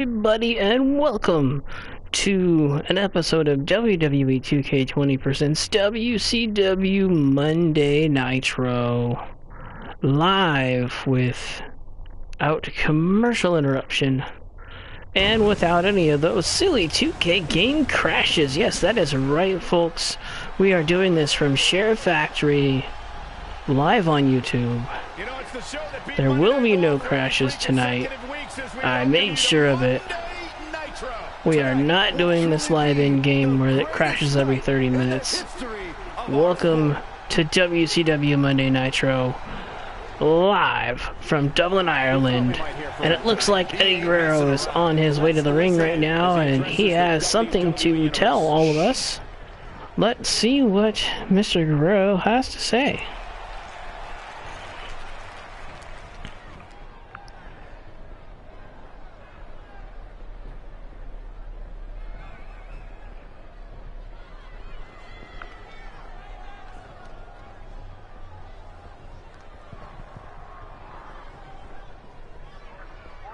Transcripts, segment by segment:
Everybody, and welcome to an episode of WWE 2K20 presents WCW Monday Nitro, live without commercial interruption and without any of those silly 2K game crashes. Yes, that is right, folks. We are doing this from Share Factory live on YouTube. There will be no crashes tonight. I made sure of it. We are not doing this live in-game where it crashes every 30 minutes. Welcome to WCW Monday Nitro, live from Dublin, Ireland. And it looks like Eddie Guerrero is on his way to the ring right now, and he has something to tell all of us. Let's see what Mr. Guerrero has to say.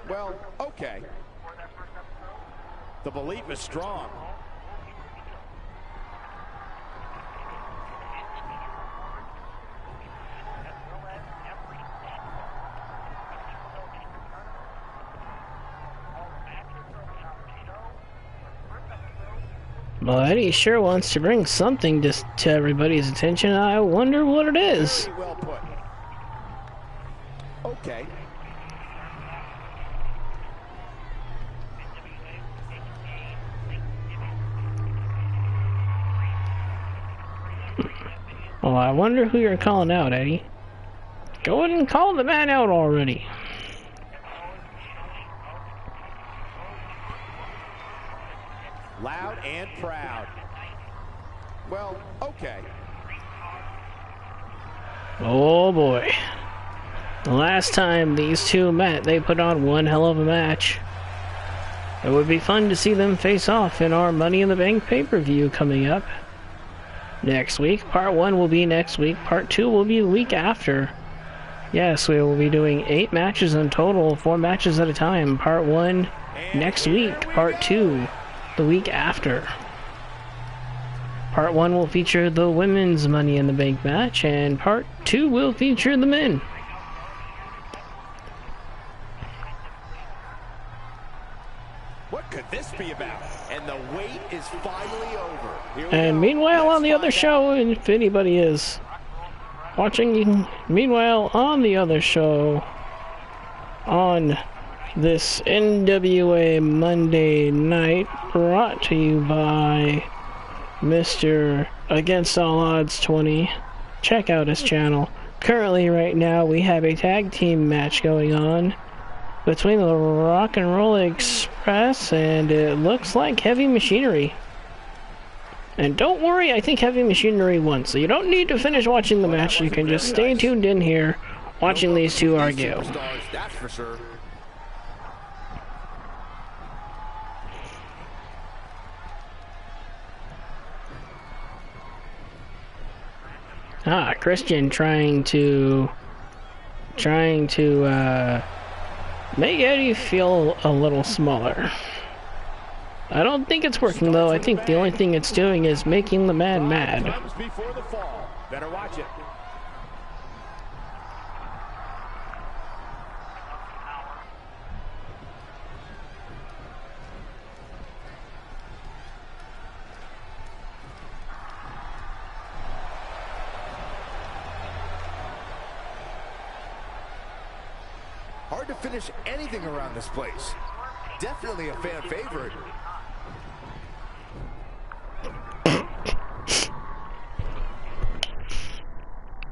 Well, okay. The belief is strong. Well, Eddie sure wants to bring something to everybody's attention. I wonder what it is. Very well put. Okay. Well, I wonder who you're calling out, Eddie. Go ahead and call the man out already. Loud and proud. Well, okay. Oh boy. The last time these two met, they put on one hell of a match. It would be fun to see them face off in our Money in the Bank pay-per-view coming up next week. Part 1 will be next week. Part 2 will be the week after. Yes, we will be doing 8 matches in total, 4 matches at a time. Part 1 next week. Part 2 the week after. Part 1 will feature the women's Money in the Bank match, and Part 2 will feature the men. What could this be about? And the wait is finally over. And meanwhile, on the other show, if anybody is watching, meanwhile, on the other show, on this NWA Monday night, brought to you by Mr. Against All Odds 20. Check out his channel. Currently, right now, we have a tag team match going on between the Rock and Roll Express and it looks like Heavy Machinery. And don't worry, I think Heavy Machinery won, so you don't need to finish watching the match. You can just stay tuned in here watching these two argue. That's for sure. Christian trying to make Eddie feel a little smaller. I don't think it's working though. I think the only thing it's doing is making the man mad. Before the fall. Better watch it. Hard to finish anything around this place. Definitely a fan favorite.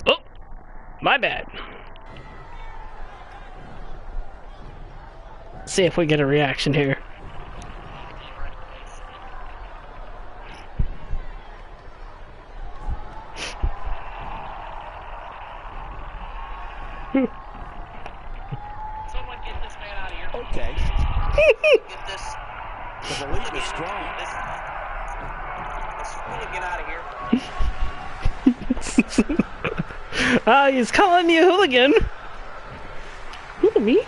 Oh, my bad. See if we get a reaction here. Okay. Get this. The belief is strong. Let's really get out of here. Ah, he's calling me a hooligan. Who, me?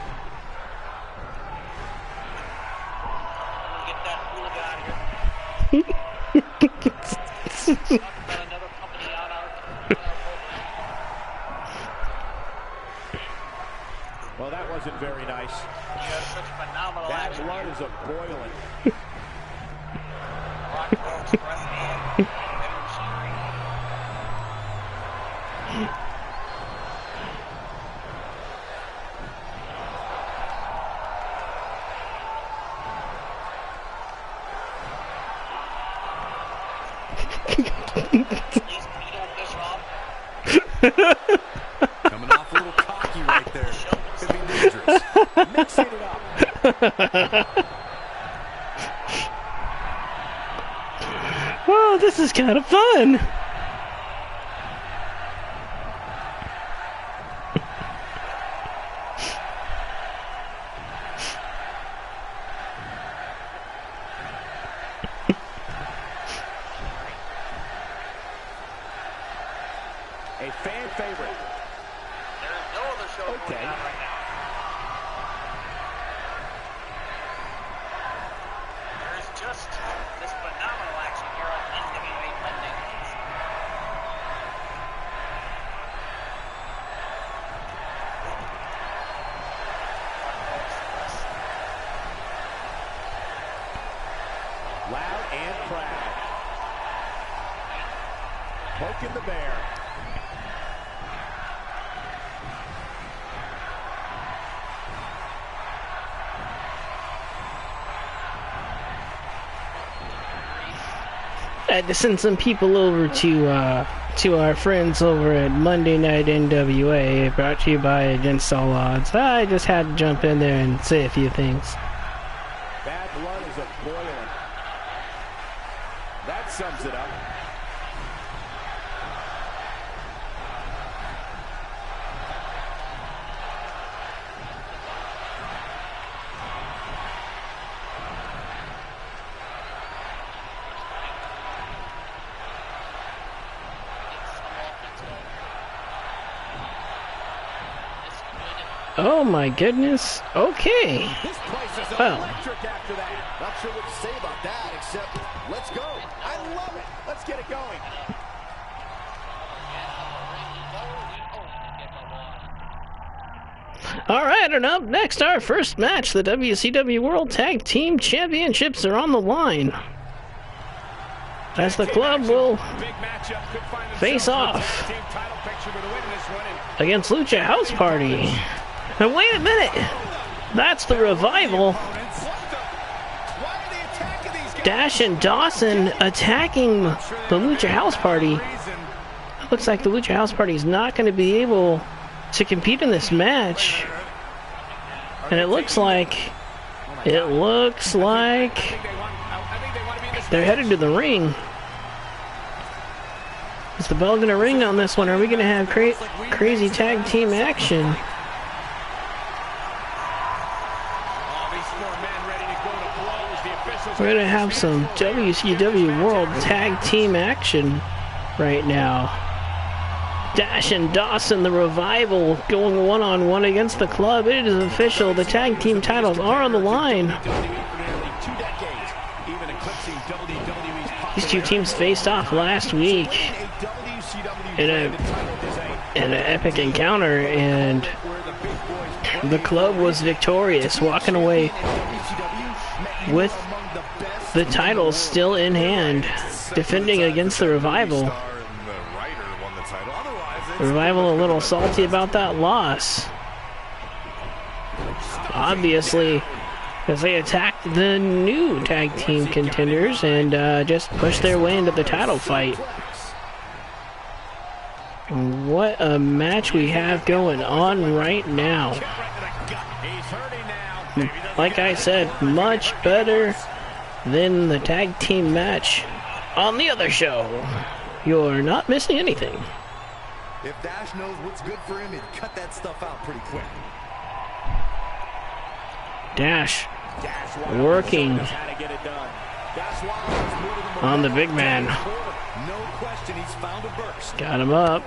Well, that wasn't very nice. That blood is a-boiling. Coming off a little cocky right there. Could be dangerous. Mixing it up. Well, this is kind of fun. A fan favorite. There's no other show going on right now. There's just this phenomenal action here on NWA Monday nights. Loud and proud. Poking the bear. I had to send some people over to our friends over at Monday Night NWA, brought to you by Against All Odds. I just had to jump in there and say a few things. Bad blood is a-boiling. That sums it up. Oh my goodness. Okay. This place is Well. electric after that. Not sure what to say about that, except let's go. I love it. Let's get it going. Alright, and up next, our first match. The WCW World Tag Team Championships are on the line, as the club will face off against Lucha House Party. And wait a minute, that's the Revival. Dash and Dawson attacking the Lucha House Party. It looks like the Lucha House Party is not going to be able to compete in this match. And it looks like they're headed to the ring. Is the bell going to ring on this one? Are we going to have crazy tag team action? We're going to have some WCW World Tag Team action right now. Dash and Dawson, the Revival, going one-on-one against the club. It is official. The tag team titles are on the line. These two teams faced off last week in an epic encounter, and the club was victorious, walking away with the titles still in hand, defending against the Revival. The Revival a little salty about that loss, obviously, because they attacked the new tag team contenders and just pushed their way into the title fight. What a match we have going on right now. Like I said, much better than the tag team match on the other show. You're not missing anything. If Dash knows what's good for him, he'd cut that stuff out pretty quick. Dash working on the big man. No question, he's found a burst. Got him up.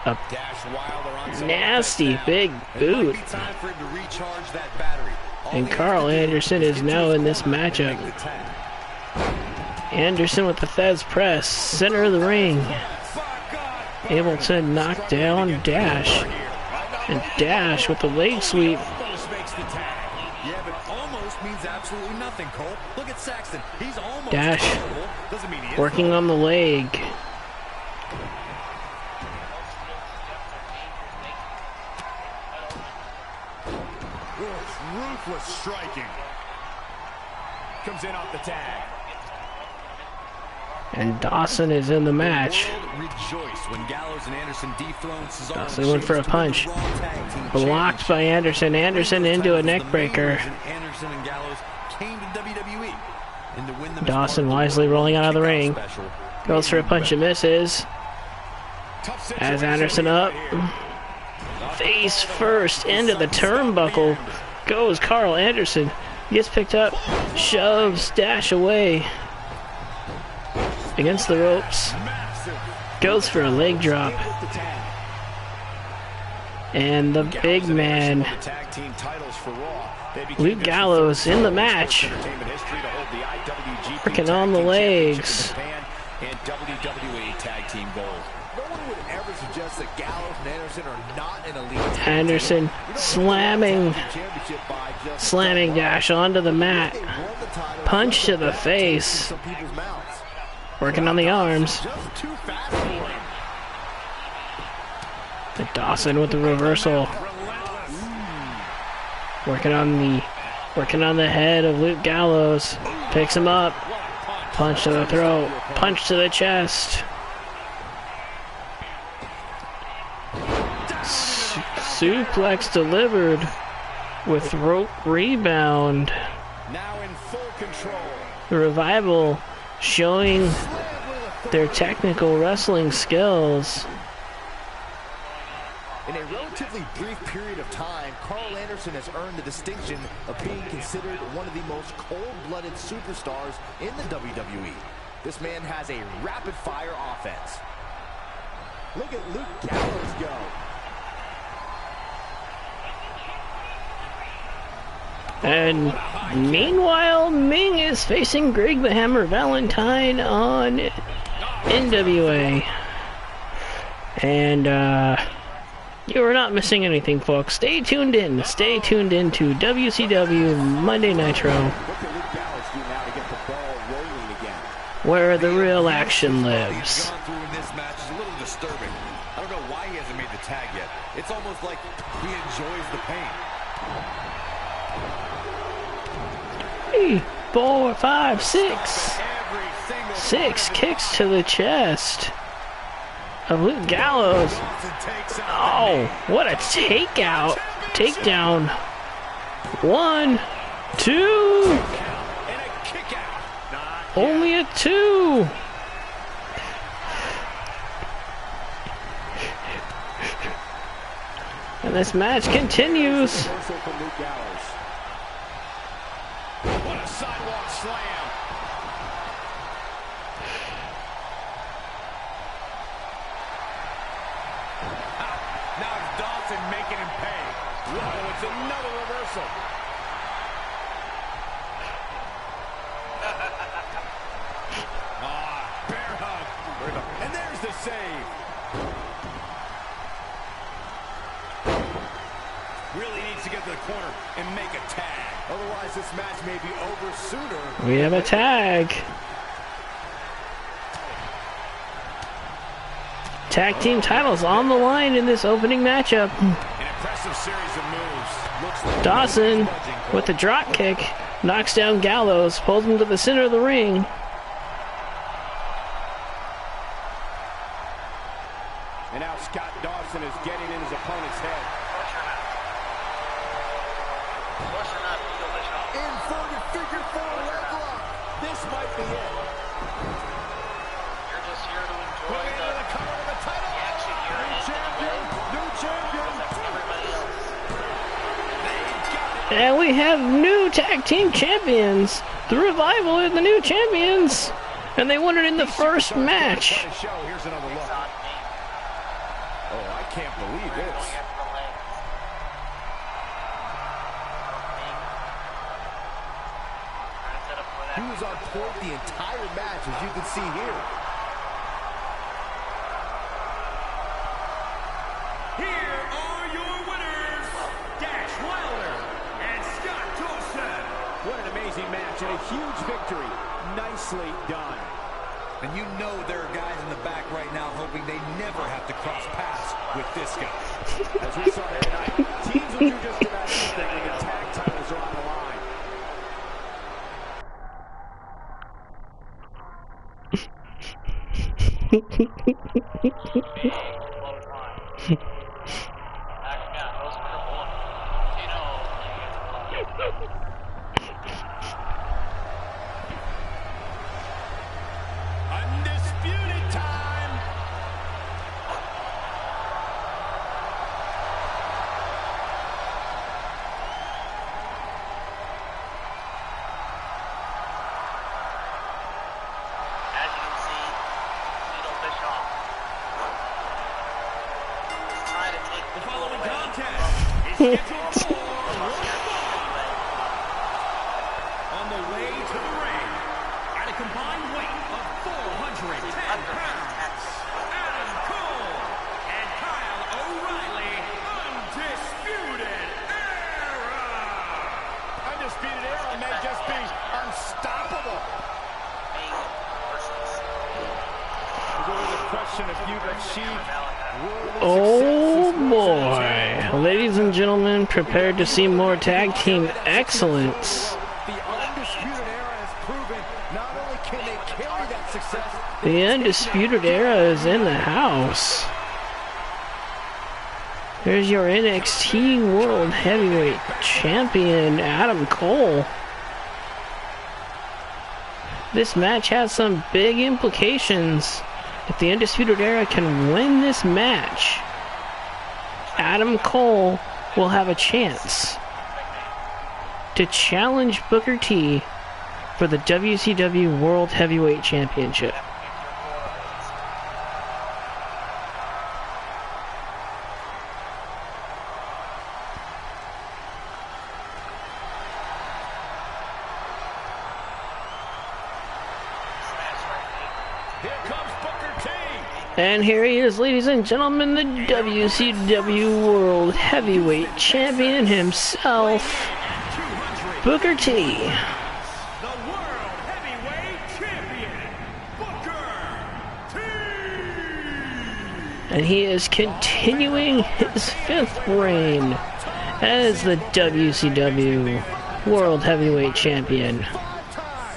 A nasty big boot. And Carl Anderson is now in this matchup. Anderson with the Fez press, center of the ring. Able to knock down Dash. And Dash with the leg sweep. Almost makes the tag. Yeah, but almost means absolutely nothing, Cole. Look at Saxton. He's almost Dash terrible. Doesn't mean he is. working on the leg. Ruthless striking. Comes in off the tag. And Dawson is in the match. When Gallows and Anderson dethroned Cesaro. Dawson went for a punch. Blocked by Anderson. Anderson into a neck breaker. Anderson and Gallows came to WWE. And to win them Dawson wisely rolling out of the ring. Goes for a punch and misses. Has Anderson up. Face first into the turnbuckle. Goes Carl Anderson. Gets picked up. Shoves Dash away. Against the ropes. Goes for a leg drop. And the big man, Luke Gallows, in the match. Working on the legs. Anderson slamming Dash onto the mat. Punch to the face. Working on the arms. And Dawson with the reversal. Working on the head of Luke Gallows. Picks him up. Punch to the throat. Punch to the chest. Suplex delivered with rope rebound. Now in full control. The Revival showing their technical wrestling skills. In a relatively brief period of time, Carl Anderson has earned the distinction of being considered one of the most cold-blooded superstars in the WWE. This man has a rapid-fire offense. Look at Luke Gallows go. And meanwhile, Ming is facing Greg the Hammer Valentine on NWA. And you are not missing anything, folks. Stay tuned in. Stay tuned in to WCW Monday Nitro, where the real action lives. I don't know why he hasn't made the tag yet. It's almost like he enjoys the pain. 3, 4, 5, 6. 6 kicks to the chest of Luke Gallows. Oh, what a takeout. Takedown. 1, 2. Only a 2. And this match continues. What a sidewalk slam. Now it's Dawson making him pay. Whoa, it's another reversal. Bear hug. And there's the save. Really needs to get to the corner and make a tag. Otherwise, this match may be over sooner. We have a tag. Tag team titles on the line in this opening matchup. An impressive series of moves. Looks like Dawson with the drop kick knocks down Gallows, pulls him to the center of the ring. And now Scott Dawson is getting in his opponent's head. Inverted figure 4 leg lock. This might be it. You're just here to enjoy Going into the cover of the title. the action here. New champion. New champion. Everybody else. And we have new tag team champions. The Revival are the new champions. And they won it in the first match. Here's another look. Oh, I can't believe this. He was on point the entire match, as you can see here. Here are your winners, Dash Wilder and Scott Dawson. What an amazing match and a huge victory. Nicely done. And you know there are guys in the back right now hoping they never have to cross paths with this guy. As we saw here tonight, teams will do just about anything when the tag titles are on the line. Undisputed time. As you can see, Beetle Bischoff is trying to take The the following away. contest is scheduled for one fall. On the way to the ring, at a combined weight of 410 pounds, Adam Cole and Kyle O'Reilly, Undisputed Era. Undisputed Era may just be unstoppable. There's always a question if you've achieved world Oh success. boy. Ladies and gentlemen, prepared to see more tag team excellence. The Undisputed Era has proven not only can they carry that success, The Undisputed Era is in the house. There's your NXT World Heavyweight Champion, Adam Cole. This match has some big implications. If the Undisputed Era can win this match, Adam Cole will have a chance to challenge Booker T for the WCW World Heavyweight Championship. Here comes Booker T. And here he is, ladies and gentlemen, the WCW World Heavyweight Champion himself, 200. Booker T. The World Heavyweight Champion, Booker T. And he is continuing his 5th reign as the WCW World Heavyweight Champion.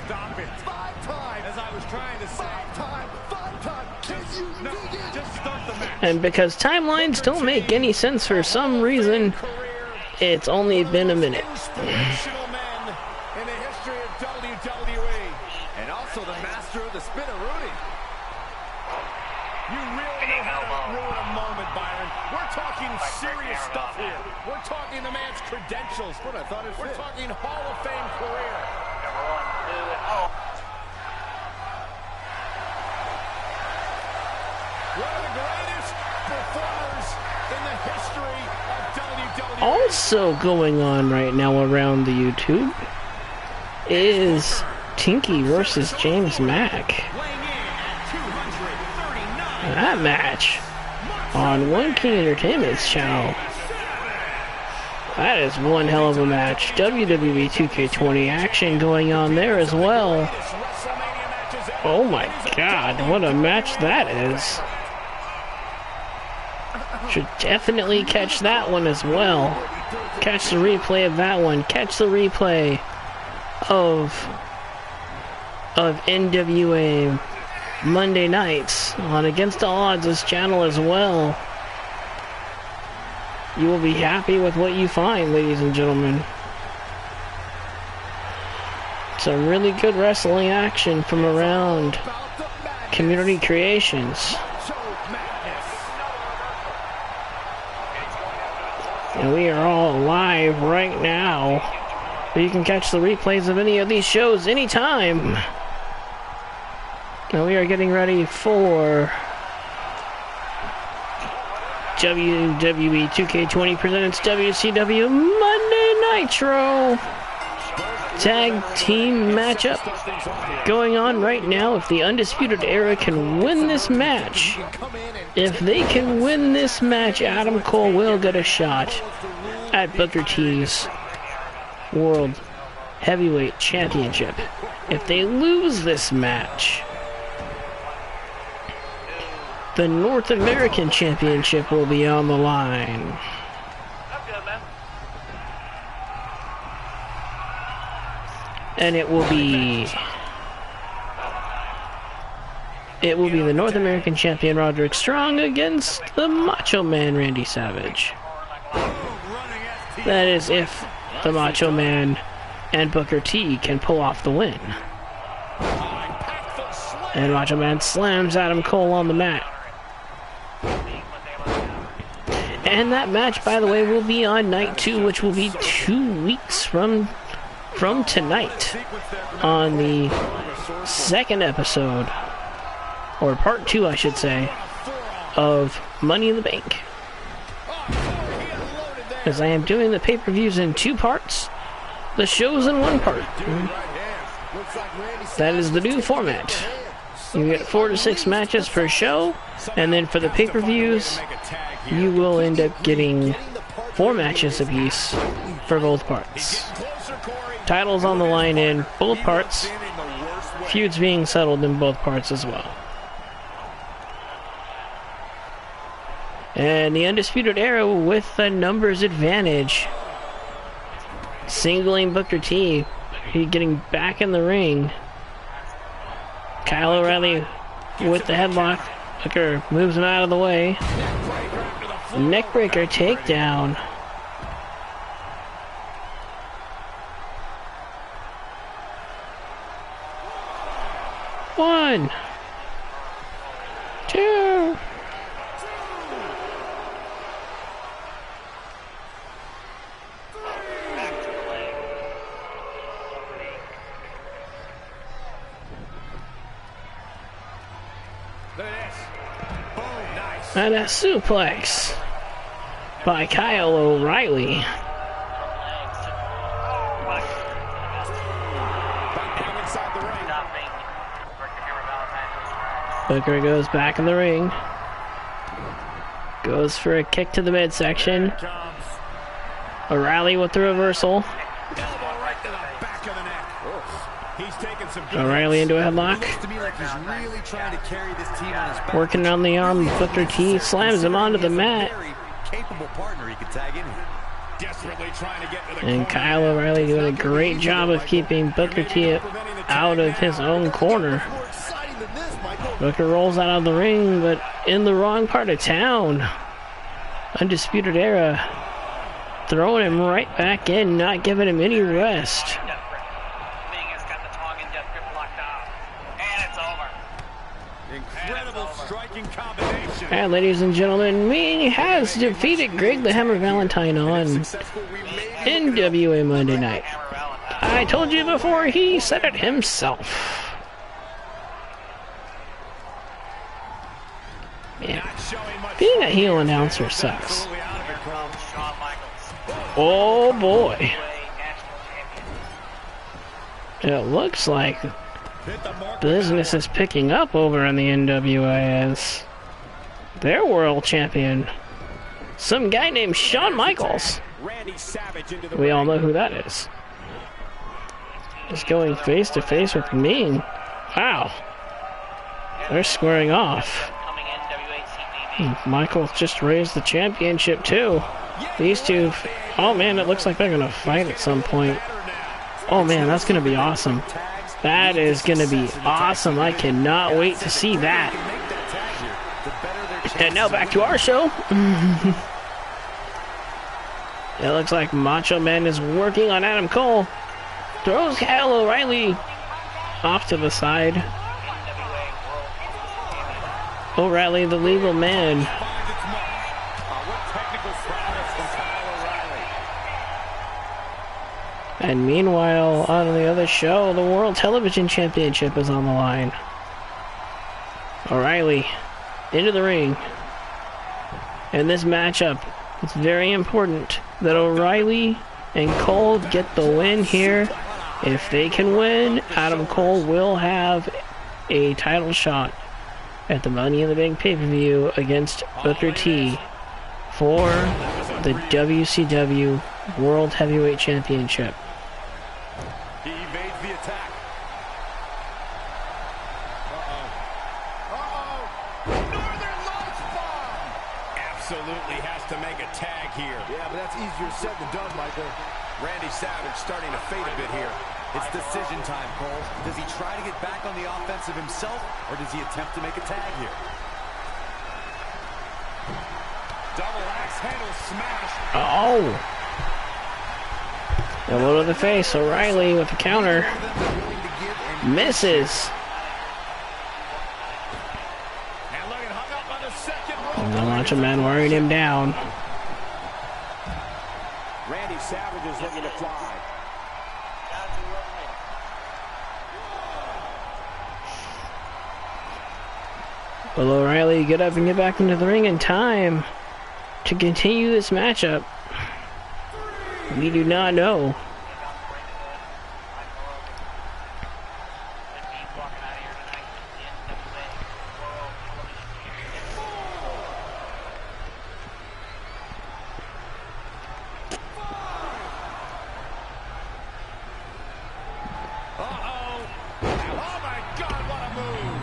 Stop it. 5 times. As I was trying to say, 5 times. Can you no, dig it? just start the match. And because timelines don't make any sense for some reason, it's only been a minute. Inspirational men in the history of WWE. And also the master of the spinneroonie. You really know how to ruin a moment, Byron. We're talking serious stuff here. We're talking the man's credentials. What I thought We're talking Hall of Fame career. Number 1, 2, and oh. One of the greatest performers in the history of WWE. Also going on right now around the YouTube is Tinky versus James Mack. Weighing in at 239. That match on One King Entertainment's channel. That is one hell of a match. WWE 2K20 action going on there as well. WrestleMania matches ever. Oh my god, what a match that is. Should definitely catch that one as well. Catch the replay of that one. Catch the replay of NWA Monday nights on Against All Odds' channel as well. You will be happy with what you find, ladies and gentlemen. Some really good wrestling action from around Community Creations. And we are all live right now. You can catch the replays of any of these shows anytime. And we are getting ready for WWE 2K20 presents WCW Monday Nitro. tag team matchup going on right now. If the Undisputed Era can win this match, Adam Cole will get a shot at Booker T's World Heavyweight Championship. If they lose this match, the North American Championship will be on the line. And it will be the North American Champion Roderick Strong against the Macho Man Randy Savage. That is if the Macho Man and Booker T can pull off the win. And Macho Man slams Adam Cole on the mat. And that match, by the way, will be on night 2, which will be 2 weeks from tonight, on the second episode, or part 2 I should say, of Money in the Bank. Because I am doing the pay-per-views in 2 parts, the show's in 1 part. That is the new format. You get 4 to 6 matches per show, and then for the pay-per-views, you will end up getting 4 matches apiece for both parts. Titles on the line in both parts, feuds being settled in both parts as well. And the Undisputed Era with a numbers advantage, singling Booker T, he getting back in the ring. Kyle O'Reilly with the headlock. Booker moves him out of the way. Neckbreaker takedown. One, 2. And a suplex by Kyle O'Reilly. Booker goes back in the ring. Goes for a kick to the midsection. O'Reilly with the reversal. O'Reilly into a headlock. Working on the arm, Booker T slams him onto the mat. And Kyle O'Reilly doing a great job of keeping Booker T out of his own corner. Booker rolls out of the ring, but in the wrong part of town. Undisputed Era throwing him right back in, not giving him any rest. And ladies and gentlemen, Ming has defeated Greg the Hammer Valentine on NWA Monday Night. I told you before, he said it himself. Man, being a heel announcer sucks. Oh boy. It looks like business is picking up over in the NWA as their world champion, some guy named Shawn Michaels. We all know who that is. Just going face to face with Ming. Wow. They're squaring off. Michaels just raised the championship too. These two, oh man, it looks like they're gonna fight at some point. Oh man, that's gonna be awesome. That is gonna be awesome. I cannot wait to see that. And now back to our show. It looks like Macho Man is working on Adam Cole. Throws Kyle O'Reilly off to the side. O'Reilly, the legal man. And meanwhile, on the other show, the World Television Championship is on the line. O'Reilly into the ring. And this matchup, it's very important that O'Reilly and Cole get the win here If they can win, Adam Cole will have a title shot at the Money in the Bank pay-per-view against Booker T for the WCW World Heavyweight Championship. He evades the attack. Northern Lights bomb! Absolutely has to make a tag here. Yeah, but that's easier said than done, Michael. Randy Savage starting to fade a bit here. It's decision time, Cole. Does he try to get back on the offensive himself, or does he attempt to make a tag here? Double axe handle smash. Oh! Elbow to the face. O'Reilly with the counter. Misses. And look at hung up on the second rope. And the Macho Man wearing him down. Randy Savage is looking to fly. Will O'Reilly get up and get back into the ring in time to continue this matchup? We do not know.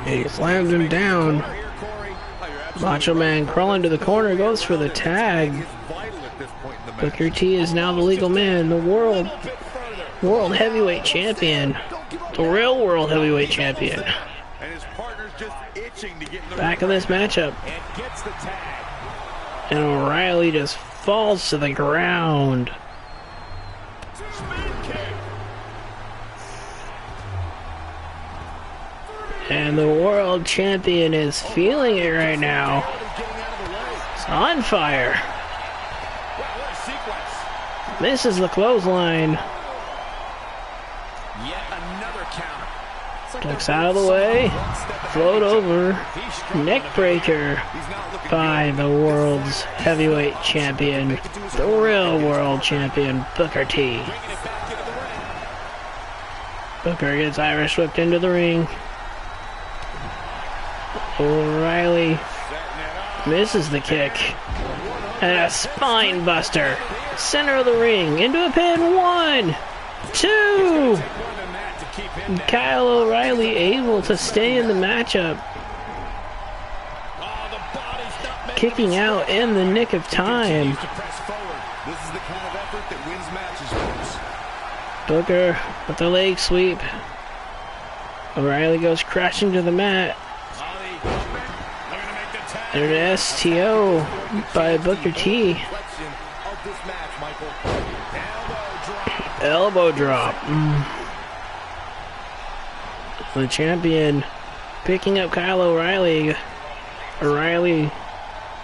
He slams him down. Macho Man crawling to the corner, goes for the tag. Booker T is now the legal man, the world heavyweight champion. The real world heavyweight champion. Back in this matchup. And O'Reilly just falls to the ground. And the world champion is feeling it right now. It's on fire. Misses the clothesline. Ducks out of the way. Float over. Neck breaker by the world's heavyweight champion. The real world champion, Booker T. Booker gets Irish whipped into the ring. O'Reilly misses the kick. And a spine buster. Center of the ring. Into a pin. 1, 2. Kyle O'Reilly able to stay in the matchup. Kicking out in the nick of time. Booker with the leg sweep. O'Reilly goes crashing to the mat. And an STO by Booker T. Elbow drop. The champion picking up Kyle O'Reilly. O'Reilly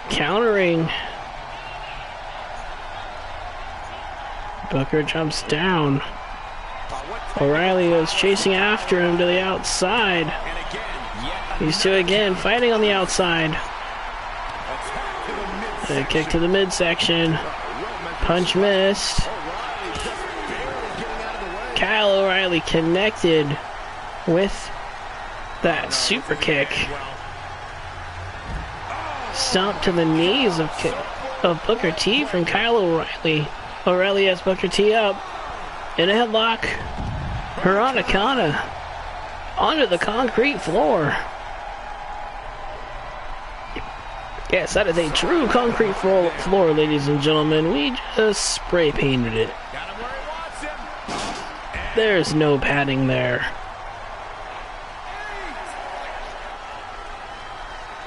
countering. Booker jumps down. O'Reilly goes chasing after him to the outside. These two again fighting on the outside. A kick to the midsection. Punch missed. Kyle O'Reilly connected with that super kick. Stomp to the knees of Booker T from Kyle O'Reilly. O'Reilly has Booker T up in a headlock. Hurricanrana onto the concrete floor. Yes, that is a true concrete floor, ladies and gentlemen. We just spray painted it. There's no padding there.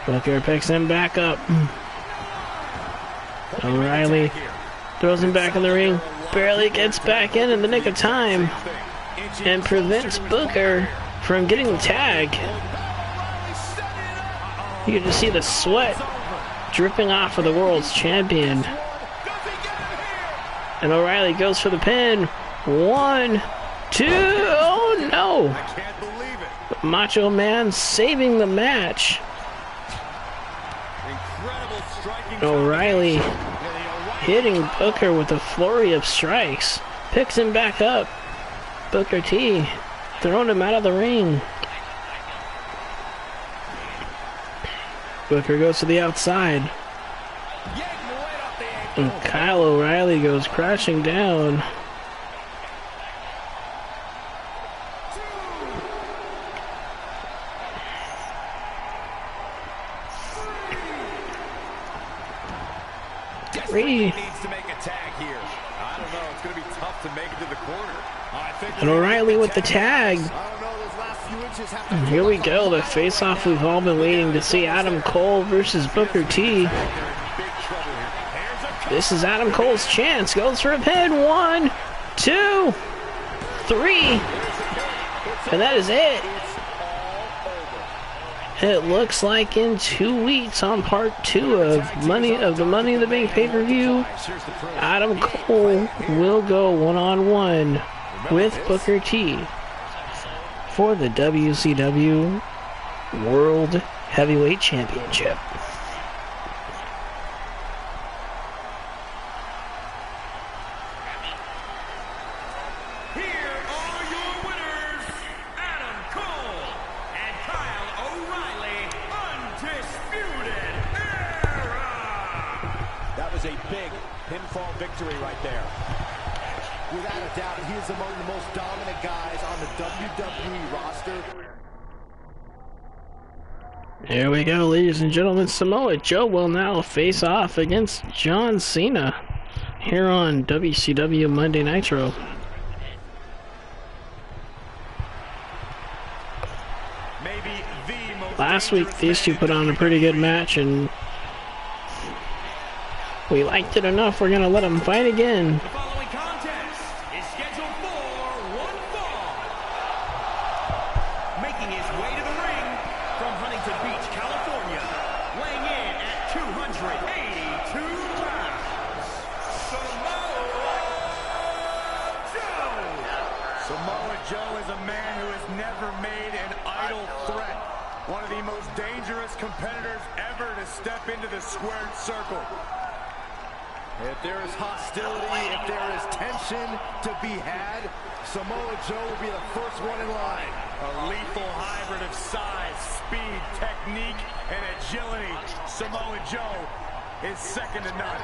Booker picks him back up. O'Reilly throws him back in the ring. Barely gets back in the nick of time. And prevents Booker from getting the tag. You can just see the sweat dripping off of the world's champion. And O'Reilly goes for the pin. 1, 2. Oh no! Macho Man saving the match. O'Reilly hitting Booker with a flurry of strikes. Picks him back up. Booker T, throwing him out of the ring. Booker goes to the outside. And Kyle O'Reilly goes crashing down. Three. Needs to make a tag here. I don't know. It's going to be tough to make it to the corner. And O'Reilly with the tag. And here we go, the face-off we've all been waiting to see. Adam Cole versus Booker T. This is Adam Cole's chance. Goes for a pin. 1, 2, 3. And that is it. It looks like in 2 weeks on part 2 of the Money in the Bank pay-per-view, Adam Cole will go one-on-one with Booker T for the WCW World Heavyweight Championship. Here are your winners, Adam Cole and Kyle O'Reilly, Undisputed Era. That was a big pinfall victory right there. Without a doubt, he is among the most dominant guys on the WWE roster. Here we go, ladies and gentlemen. Samoa Joe will now face off against John Cena here on WCW Monday Nitro. Last week, these two put on a pretty good match, and we liked it enough. We're going to let them fight again. The following contest is scheduled for one fall. Making his way to the ring from Huntington Beach, California, weighing in at 282 pounds, Samoa Joe. Samoa Joe is a man who has never made an idle threat. One of the most dangerous competitors ever to step into the squared circle. If there is hostility, if there is tension to be had, Samoa Joe will be the first one in line. A lethal hybrid of size, speed, technique, and agility. Samoa Joe is second to none.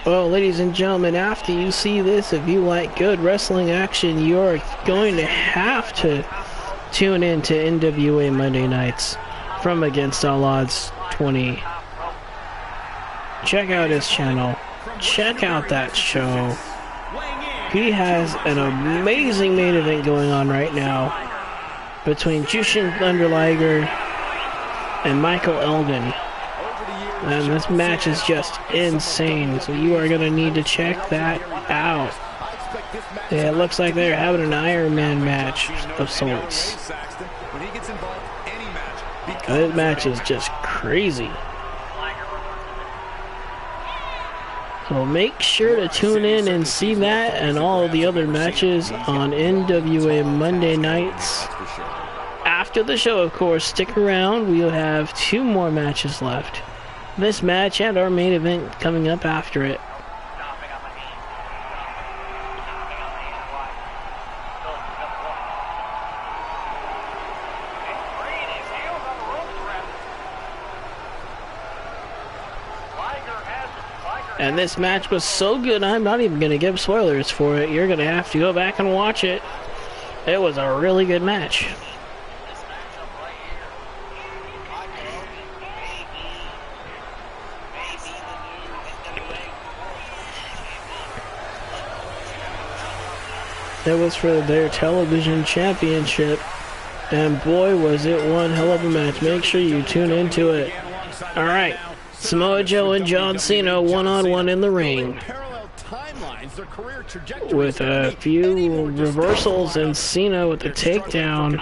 Well, ladies and gentlemen, after you see this, if you like good wrestling action, you're going to have to tune in to NWA Monday Nights from Against All Odds 20. Check out his channel. Check out that show. He has an amazing main event going on right now between Jushin Thunder Liger and Michael Elgin. And this match is just insane, so you are going to need to check that out. Yeah, it looks like they're having an Iron Man match of sorts. This match is just crazy. So make sure to tune in and see that and all of the other matches on NWA Monday Nights. After the show, of course, stick around. We'll have 2 more matches left. This match and our main event coming up after it. And this match was so good, I'm not even going to give spoilers for it. You're going to have to go back and watch it. It was a really good match. It was for their television championship, and boy was it one hell of a match. Make sure you tune into it. Alright, Samoa Joe and John Cena one-on-one in the ring, with a few reversals and Cena with the takedown,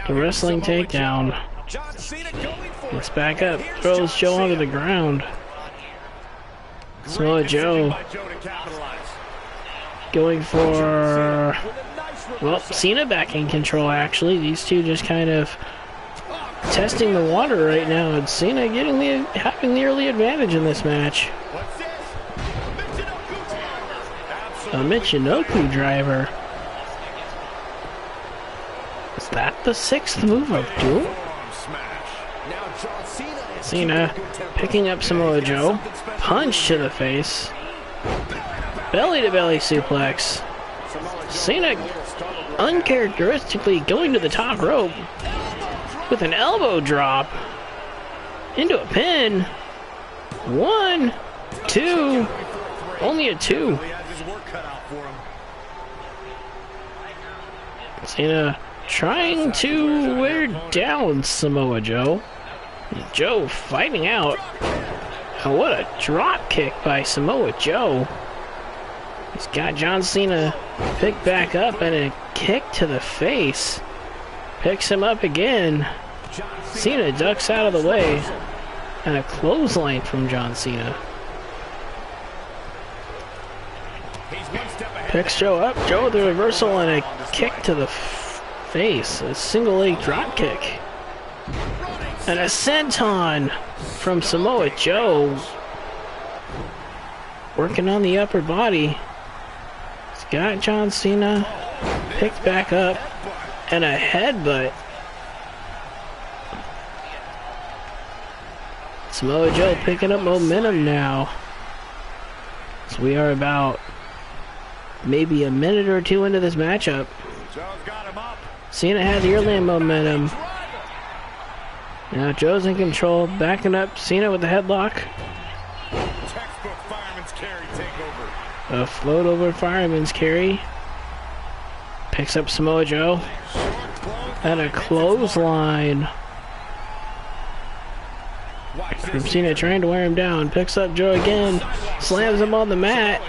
the wrestling takedown. It's back up, throws Joe onto the ground. Samoa Joe going for... Well, Cena back in control, actually. These two just kind of testing the water right now, and Cena having the early advantage in this match. A Michinoku driver. Is that the 6th move of Doom? Cena picking up Samoa Joe. Punch to the face. Belly to belly suplex. Cena uncharacteristically going to the top rope with an elbow drop into a pin. 1, 2, only a 2. Cena trying to wear down Samoa Joe. Joe fighting out. Oh, what a drop kick by Samoa Joe. He's got John Cena picked back up and a kick to the face. Picks him up again. Cena ducks out of the way. And a clothesline from John Cena. Picks Joe up. Joe with a reversal and a kick to the face. A single leg drop kick. And a senton from Samoa Joe. Working on the upper body. He's got John Cena picked back up. And a headbutt. Samoa Joe picking up momentum now. So we are about maybe a minute or two into this matchup. Cena had the early momentum. Now Joe's in control, backing up Cena with the headlock. A float over fireman's carry. Picks up Samoa Joe. And a clothesline. From Cena trying to wear him down. Picks up Joe again. Slams him on the mat.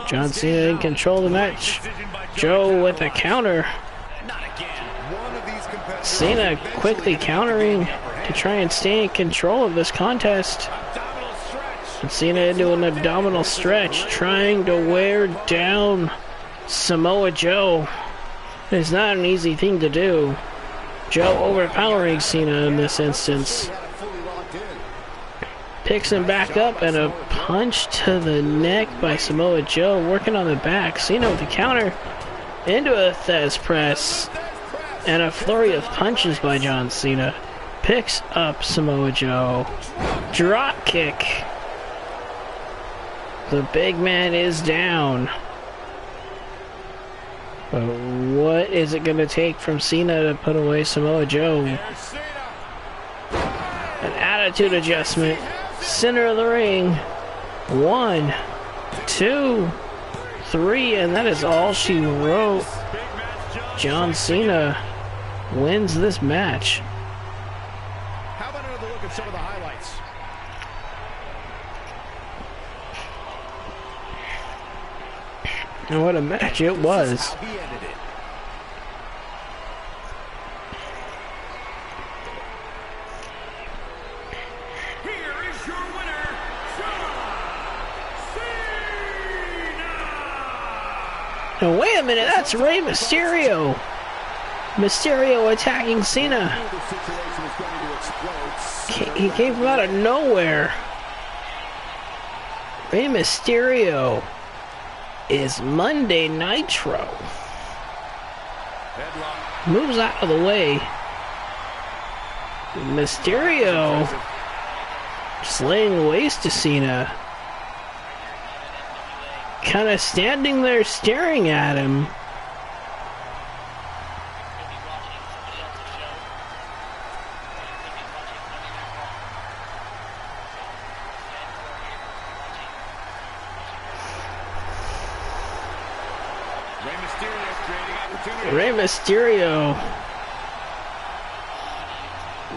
John Cena in control of the match. Joe with a counter. Cena quickly countering to try and stay in control of this contest. And Cena into an abdominal stretch, trying to wear down Samoa Joe. It's not an easy thing to do. Joe overpowering Cena in this instance. Picks him back up and a punch to the neck by Samoa Joe, working on the back. Cena with the counter into a Thez press. And a flurry of punches by John Cena. Picks up Samoa Joe. Drop kick. The big man is down. But what is it going to take from Cena to put away Samoa Joe? An attitude adjustment. Center of the ring. 1, 2, 3, and that is all she wrote. John Cena wins this match. How about another look at some of the highlights? And what a match it was. Now wait a minute, that's Rey Mysterio. Mysterio attacking Cena. He came from out of nowhere. Rey Mysterio is Monday Nitro. Moves out of the way. Mysterio just laying waste to Cena. Kind of standing there staring at him. Rey Mysterio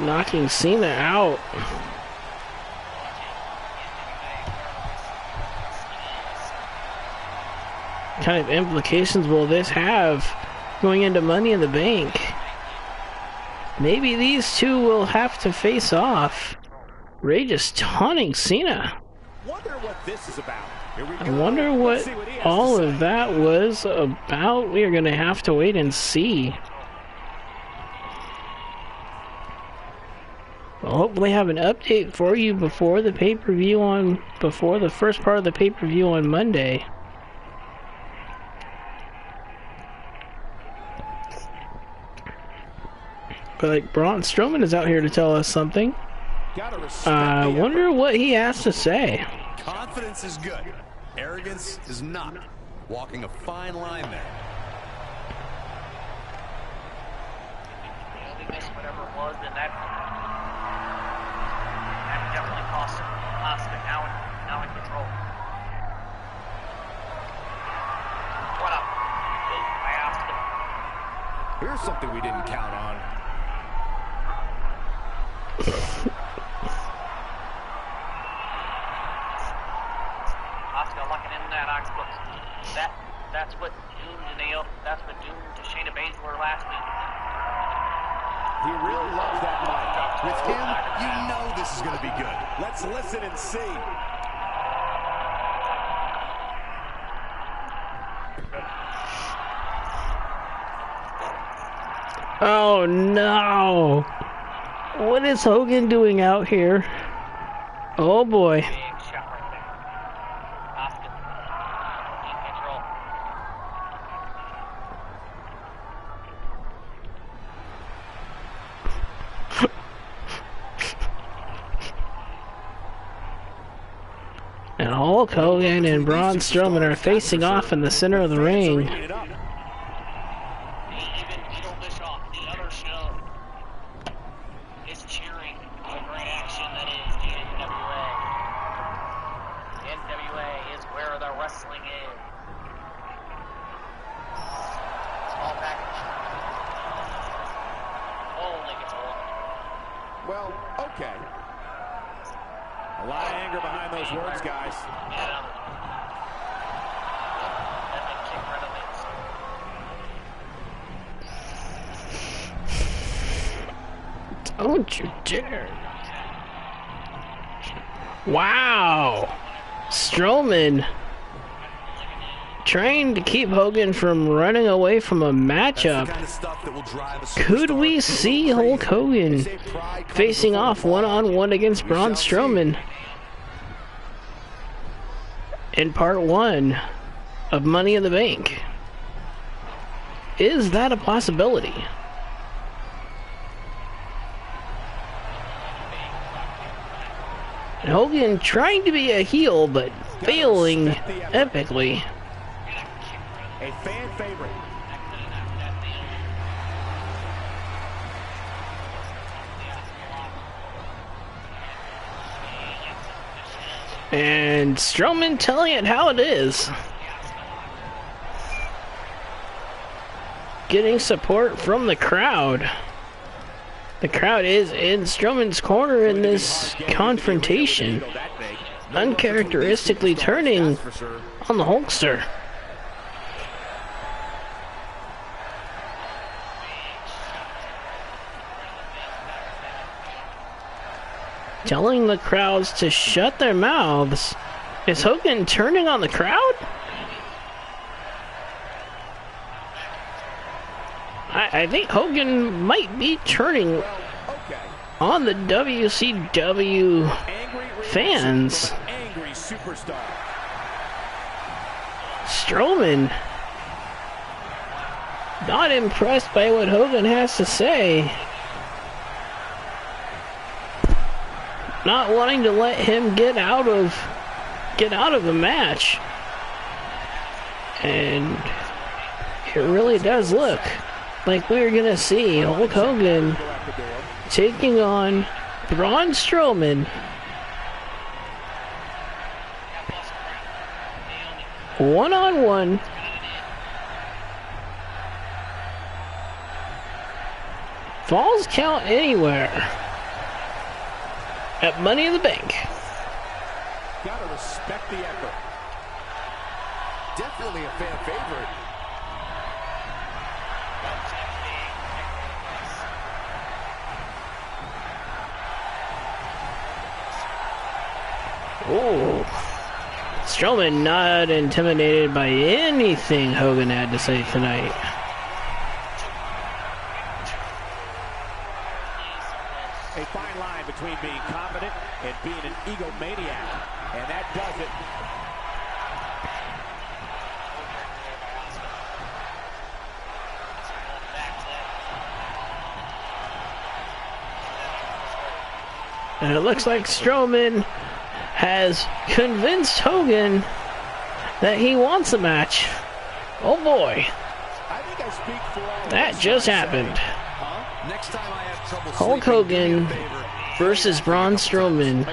knocking Cena out. What kind of implications will this have going into Money in the Bank? Maybe these two will have to face off. Rey just taunting Cena. Wonder what this is about. I wonder what all of that was about. We are going to have to wait and see. We'll hopefully have an update for you before the pay-per-view before the first part of the pay-per-view on Monday. But like, Braun Strowman is out here to tell us something. I wonder what he has to say. Confidence is good. Arrogance is not. Walking a fine line there. He missed whatever it was, and that definitely cost him. Now in control. What up? Here's something we didn't count on. Oscar locking in that oxbook. That's what doomed Neil. That's what doomed Shayna Baszler last week. He really loves that mic. With him, you know this is going to be good. Let's listen and see. Oh no! What is Hogan doing out here? Oh boy. Big shot right there. Oscar in control. And Hulk Hogan and Braun Strowman are facing off in the center of the ring. Even Beetle Bischoff, the other show, is cheering the great action that is the NWA. The NWA is where the wrestling is. Small package. Only gets a one. Well, okay. A lot of anger behind those words, guys. Yeah. Then they kick rid of it. Don't you dare. Wow. Strowman trying to keep Hogan from running away from a matchup. Could we see Hulk Hogan facing off one-on-one against Braun Strowman in part 1 of Money in the Bank? Is that a possibility? And Hogan trying to be a heel, but failing epically. A fan favorite. And Strowman telling it how it is. Getting support from the crowd. The crowd is in Strowman's corner in this confrontation. Uncharacteristically turning on the Hulkster. Telling the crowds to shut their mouths. Is Hogan turning on the crowd? I think Hogan might be turning on the WCW fans. Strowman not impressed by what Hogan has to say. Not wanting to let him get out of the match. And it really does look like we're gonna see Hulk Hogan taking on Braun Strowman one-on-one. Falls count anywhere at Money in the Bank. Gotta respect the effort. Definitely a fan favorite. Strowman not intimidated by anything Hogan had to say tonight. A fine line between being confident and being an egomaniac, and that does it. And it looks like Strowman has convinced Hogan that he wants a match. Oh boy. I think I speak for all That just happened. Next time I have trouble Hulk Hogan versus Braun Strowman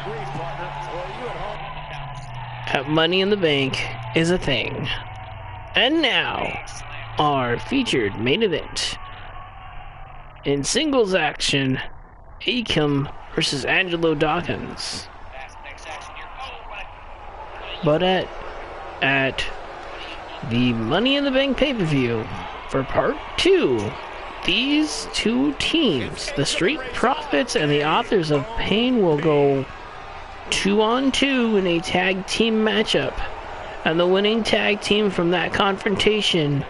at Money in the Bank is a thing. And now, our featured main event. In singles action, Akam versus Angelo Dawkins. But at the Money in the Bank pay-per-view for part 2, these two teams, the Street Profits and the Authors of Pain, will go 2-on-2 in a tag team matchup. And the winning tag team from that confrontation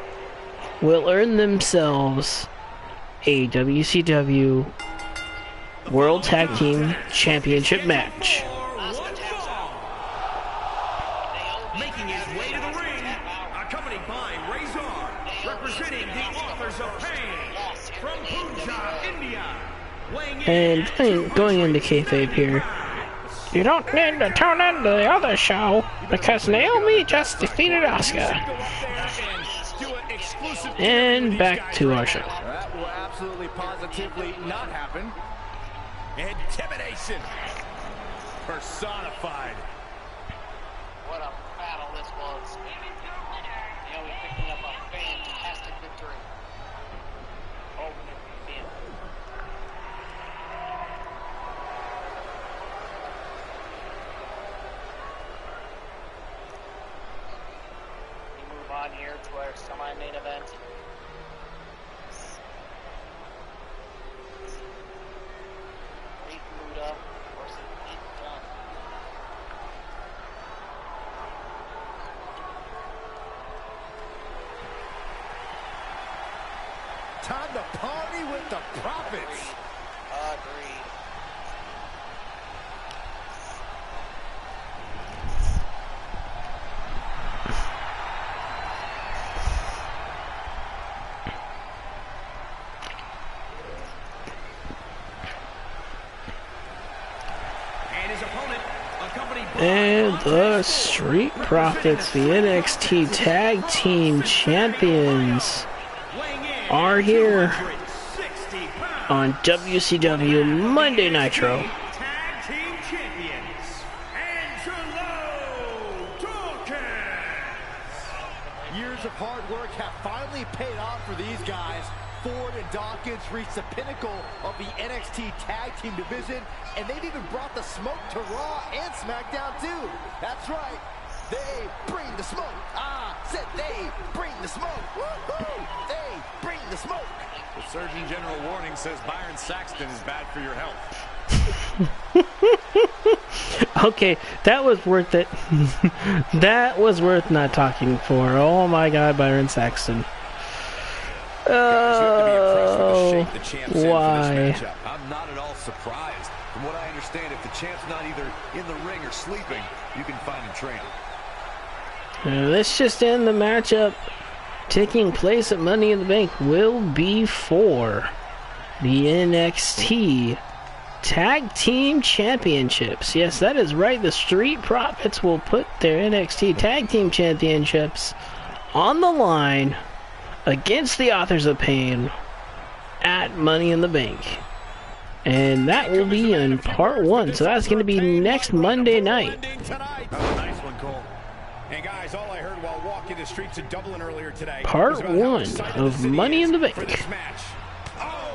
will earn themselves a WCW World Tag Team Championship match. Making his way to the ring, accompanied by Razor, representing the Authors of Pain from Punjab, India. And going into kayfabe here, you don't need to tune into the other show because Naomi just defeated Asuka. And back to our show. That will absolutely positively not happen. Intimidation personified. What a battle this was. Naomi picking up a fantastic victory over the Beetle. We move on here to our semi-main event. Great Muda versus Big Gun. Time to party with the Profits. Agreed. And his opponent, accompanied by And the Street Profits, the NXT Tag Team Champions, weighing in are here 260 pounds. on WCW Monday Nitro. Tag Team Champions, ANGELO DAWKINS. Years of hard work have finally paid off for these guys. Ford and Dawkins reached the pinnacle of the NXT Tag Team division, and they've even brought the smoke to Raw and SmackDown too. That's right, they bring the smoke. Said they bring the smoke. Woo-hoo! They bring the smoke. The Surgeon General warning says Byron Saxton is bad for your health. Okay, that was worth it. That was worth not talking for. Oh my God, Byron Saxton. Oh, why? I'm not at all surprised. From what I understand, if the champ's not either in the ring or sleeping, you can find him training. Let's just end the matchup. Taking place at Money in the Bank will be for the NXT Tag Team Championships. Yes, that is right. The Street Profits will put their NXT Tag Team Championships on the line against the Authors of Pain at Money in the Bank. And that will be in part 1. So that's going to be next Monday night. Oh, nice one, Cole. And guys, all I heard while walking the streets of Dublin earlier today Part was about how 1 excited of the city Money is in the for Bank. this match. Oh,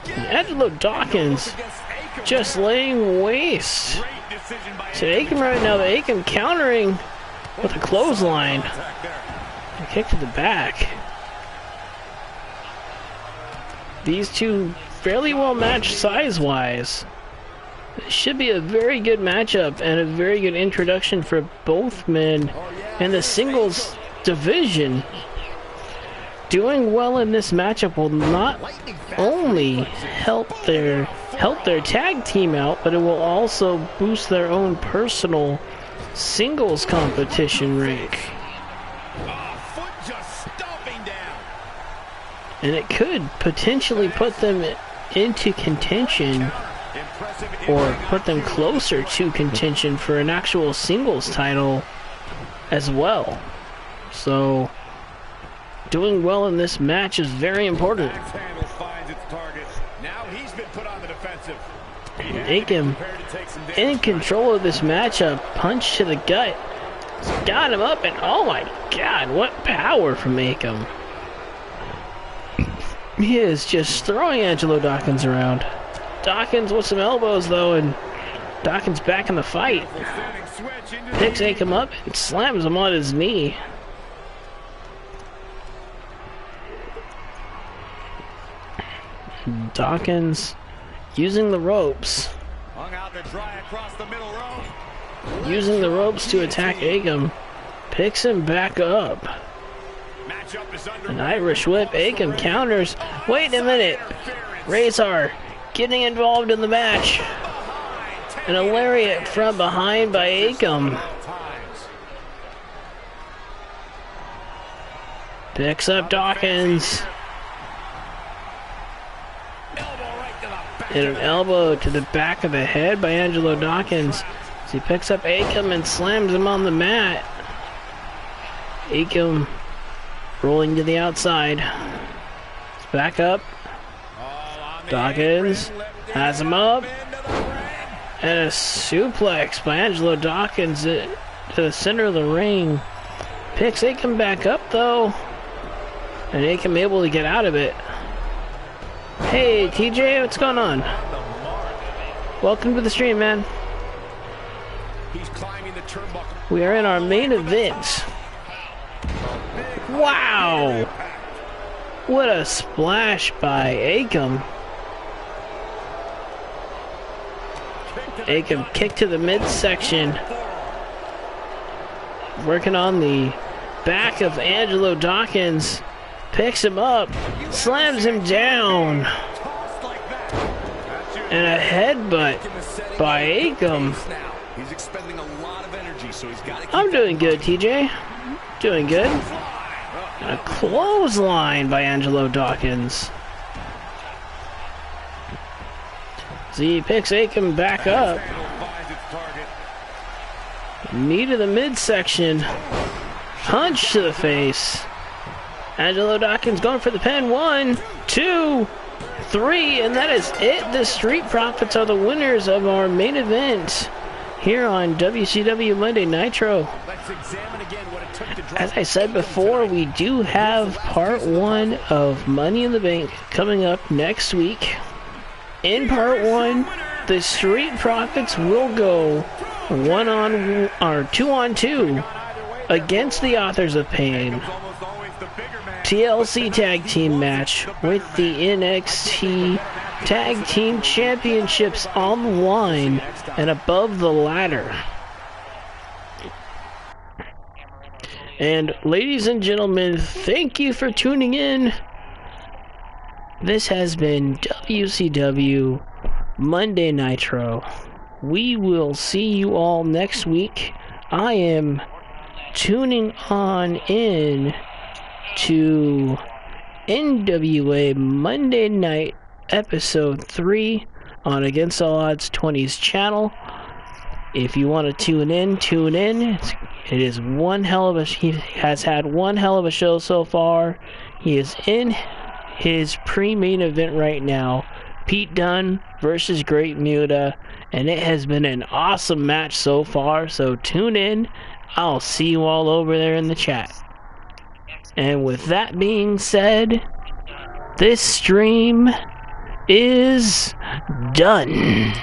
again. Angelo Dawkins just laying waste Great decision by to Akam right now. The Akam countering with a clothesline. A kick to the back. These two fairly well matched size-wise. Should be a very good matchup and a very good introduction for both men in the singles division. Doing well in this matchup will not only help their tag team out, but it will also boost their own personal singles competition rank. And it could potentially put them into contention, or put them closer to contention for an actual singles title as well. So doing well in this match is very important. Akam in control of this matchup. Punch to the gut. Got him up, and oh my god, what power from Akam. He is just throwing Angelo Dawkins around. Dawkins with some elbows though, and Dawkins back in the fight. Picks Akam up and slams him on his knee. Dawkins using the ropes. Using the ropes to attack Akam. Picks him back up. An Irish whip. Akam counters. Wait a minute. Razor getting involved in the match. And a lariat from behind by Akam. Picks up Dawkins. And an elbow to the back of the head by Angelo Dawkins. So he picks up Akam and slams him on the mat. Akam rolling to the outside. It's back up. Dawkins has him up. And a suplex by Angelo Dawkins to the center of the ring. Picks Akam back up though. And Akam able to get out of it. Hey TJ, what's going on? Welcome to the stream, man. We are in our main event. Wow! What a splash by Akam. Akam kick to the midsection. Working on the back of Angelo Dawkins. Picks him up. Slams him down. And a headbutt by Akam. I'm doing good, TJ. Doing good. A clothesline by Angelo Dawkins. Z picks Akam back up. Knee to the midsection. Punch to the face. Angelo Dawkins going for the pin. 1, 2, 3, and that is it. The Street Profits are the winners of our main event here on WCW Monday Nitro. As I said before, we do have part 1 of Money in the Bank coming up next week. In part 1, the Street Profits will go 2-on-2 against the Authors of Pain. TLC Tag Team match with the NXT Tag Team Championships on the line and above the ladder. And ladies and gentlemen, thank you for tuning in. This has been WCW Monday Nitro. We will see you all next week. I am tuning on in to NWA Monday Night Episode 3 on Against All Odds 20's channel. If you want to tune in, tune in. It is one hell of a... He has had one hell of a show so far. He is in his pre-main event right now. Pete Dunne versus Great Muta. And it has been an awesome match so far. So tune in. I'll see you all over there in the chat. And with that being said, this stream is done.